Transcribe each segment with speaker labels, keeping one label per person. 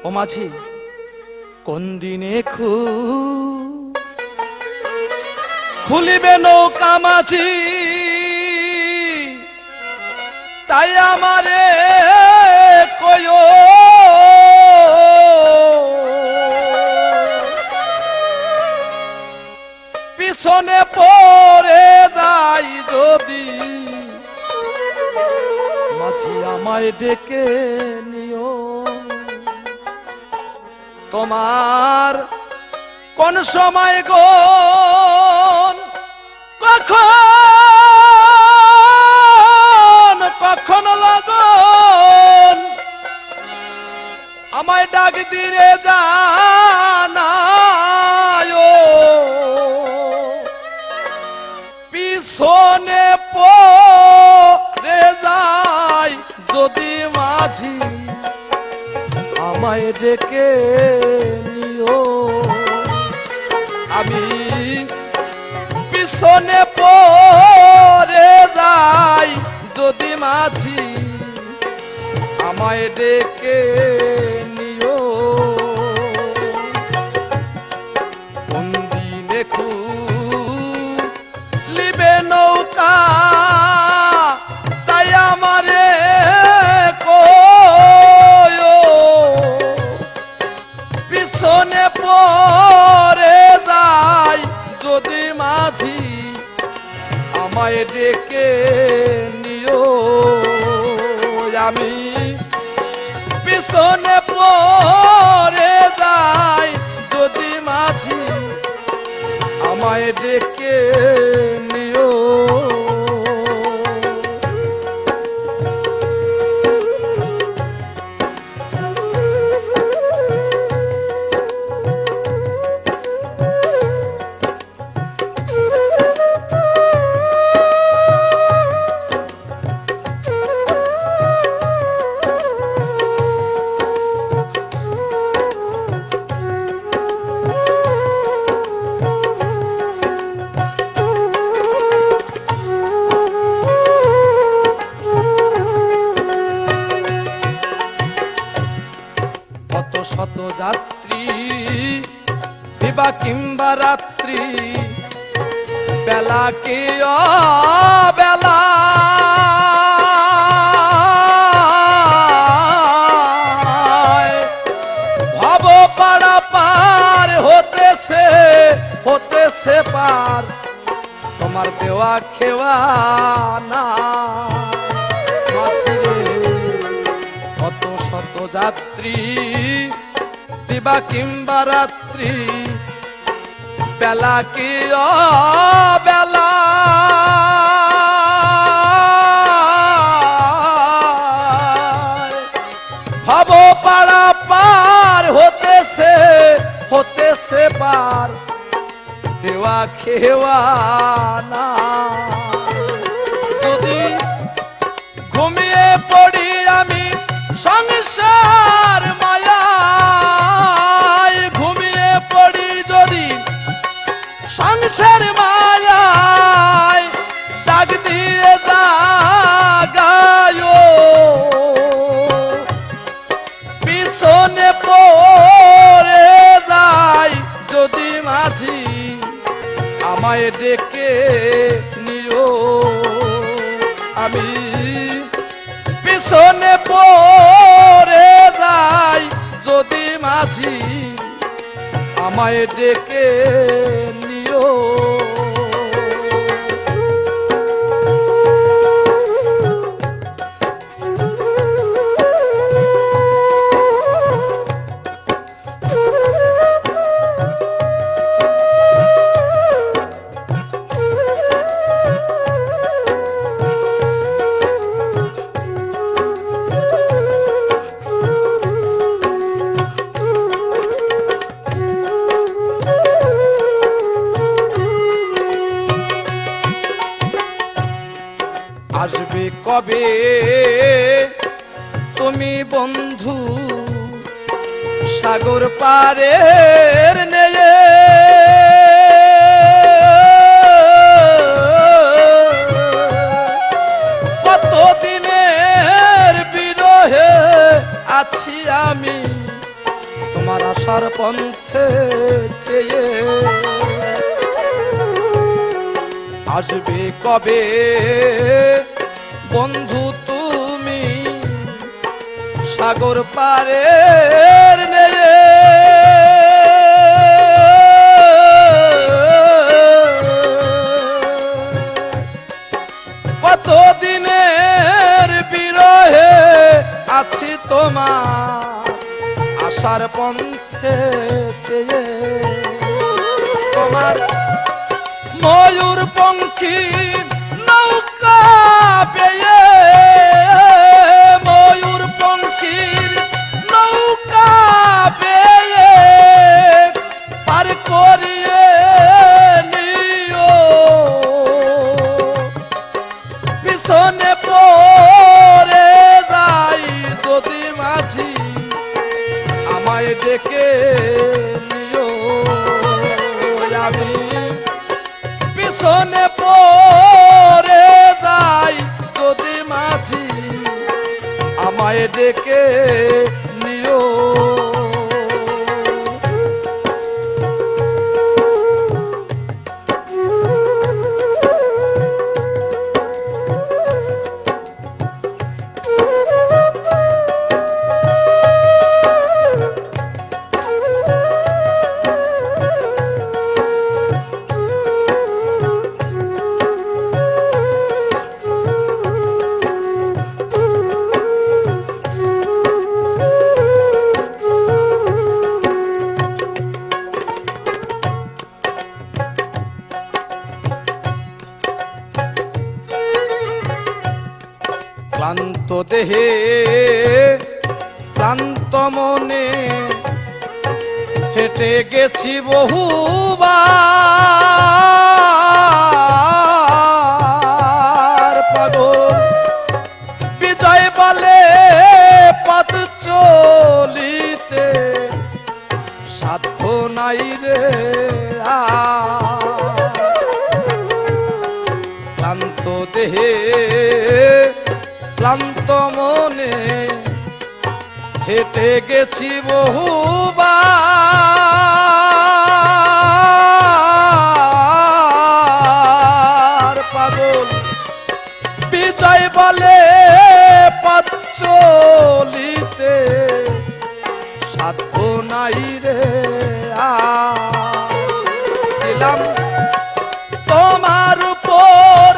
Speaker 1: ও মাঝি কোন দিনে খুলিবে নৌকা মাঝি, তাই আমারে কয়ো পিছনে পড়ে যাই যদি, মাঝি আমায় ডেকে নিও। তোমার কোন সময় গো কখন লগন আমায় ডাক দিলে জানায়, পিছনে পড়ে যায় যদি মাঝি আমায় ডেকে নিও। আমি পিছনে পড়ে যাই যদি মাঝি আমায় ডেকে নিও। কোন দিনে খুলিবে নৌকা, তাই আমারে কয়ো পিছনে পড়ে যাই যদি মাঝি আমায় ডেকে নিও। আমি পিছনে পড়ে যাই যদি মাঝি আমায় ডেকে নিও। শত যাত্রী দিবা কিংবা রাত্রি, বেলা কি বেলা ভব পাড়া পার হতেছে পার, তোমার দেওয়া খেওয়া না মাঝি রে। কত শত যাত্রী দিবা কিংবা রাত্রি, বেলা কি বেলা ভব পাড়া পার হতেছে পার, দেওয়া খেওয়া না। যদি ঘুমিয়ে পড়ি আমি সংসার মায়ায়, ঘুমিয়ে পড়ি যদি সংসার মায়ায়, ডাক দিয়ে জাগায় পিছনে পড়ে যায় যদি মাঝি আমায় ডেকে নিও। আমি পিছনে পড়ে যাই যদি মাঝি আমায় ডেকে নিও। আসবে কবে তুমি বন্ধু সাগর পারের নেয়ে, কতদিনের বিরহে আছি আমি তোমার আশার পন্থে চেয়ে আসবে কবে বন্ধু তুমি সাগর পারের নেয়ে কতদিনের বিরহে আছি তোমার আশার পন্থে চেয়ে তোমার ময়ূর পঙ্খী নৌকা পেয়ে ময়ূর পঙ্খীর নৌকা পেয়ে পার করিয়ে নিও পিছনে পড়ে যাই যদি মাঝি আমায় ডেকে নিও আমি পিছনে পড়ে যাই যদি মাঝি আমায় ডেকে নিও ক্লান্ত দেহে শ্রান্ত মনে হেঁটে গেছি বহুবার পাগল বিজয় বলে পথ চলিতে সাধ্য নাই রে ক্লান্ত দেহে শ্রান্ত মনে হেঁটে গেছি বহুবার পাগল বিজয় বলে পথ চলিতে সাধ্য নাই রে দিলাম তোমার উপর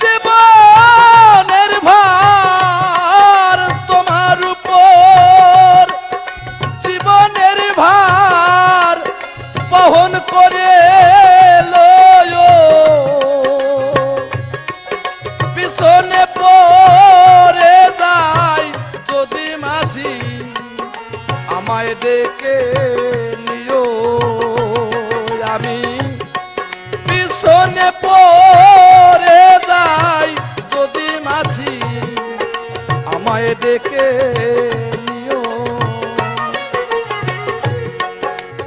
Speaker 1: জীবনের ভার তোমার উপর জীবনের ভার বহন করে লয়ো পিছনে পড়ে যাই যদি মাঝি আমায় ডেকে নিও আমি পিছনে পড়ে যাই যদি মাঝি আমায় ডেকে নিও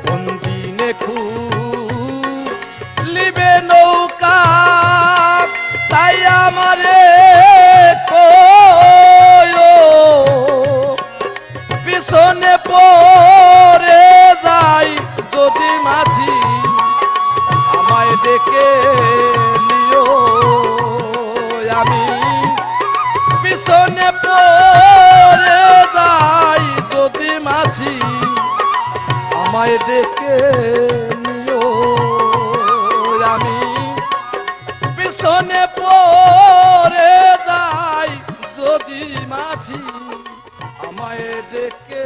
Speaker 1: কোন দিনে খুলিবে নৌকা তাই আমারে কয়ো পিছনে পড়ে যাই যদি মাঝি আমায় ডেকে নিও আমি পিছনে পড়ে যাই যদি মাঝি আমায় ডেকে নিও আমি পিছনে পড়ে যাই যদি মাঝি আমায় ডেকে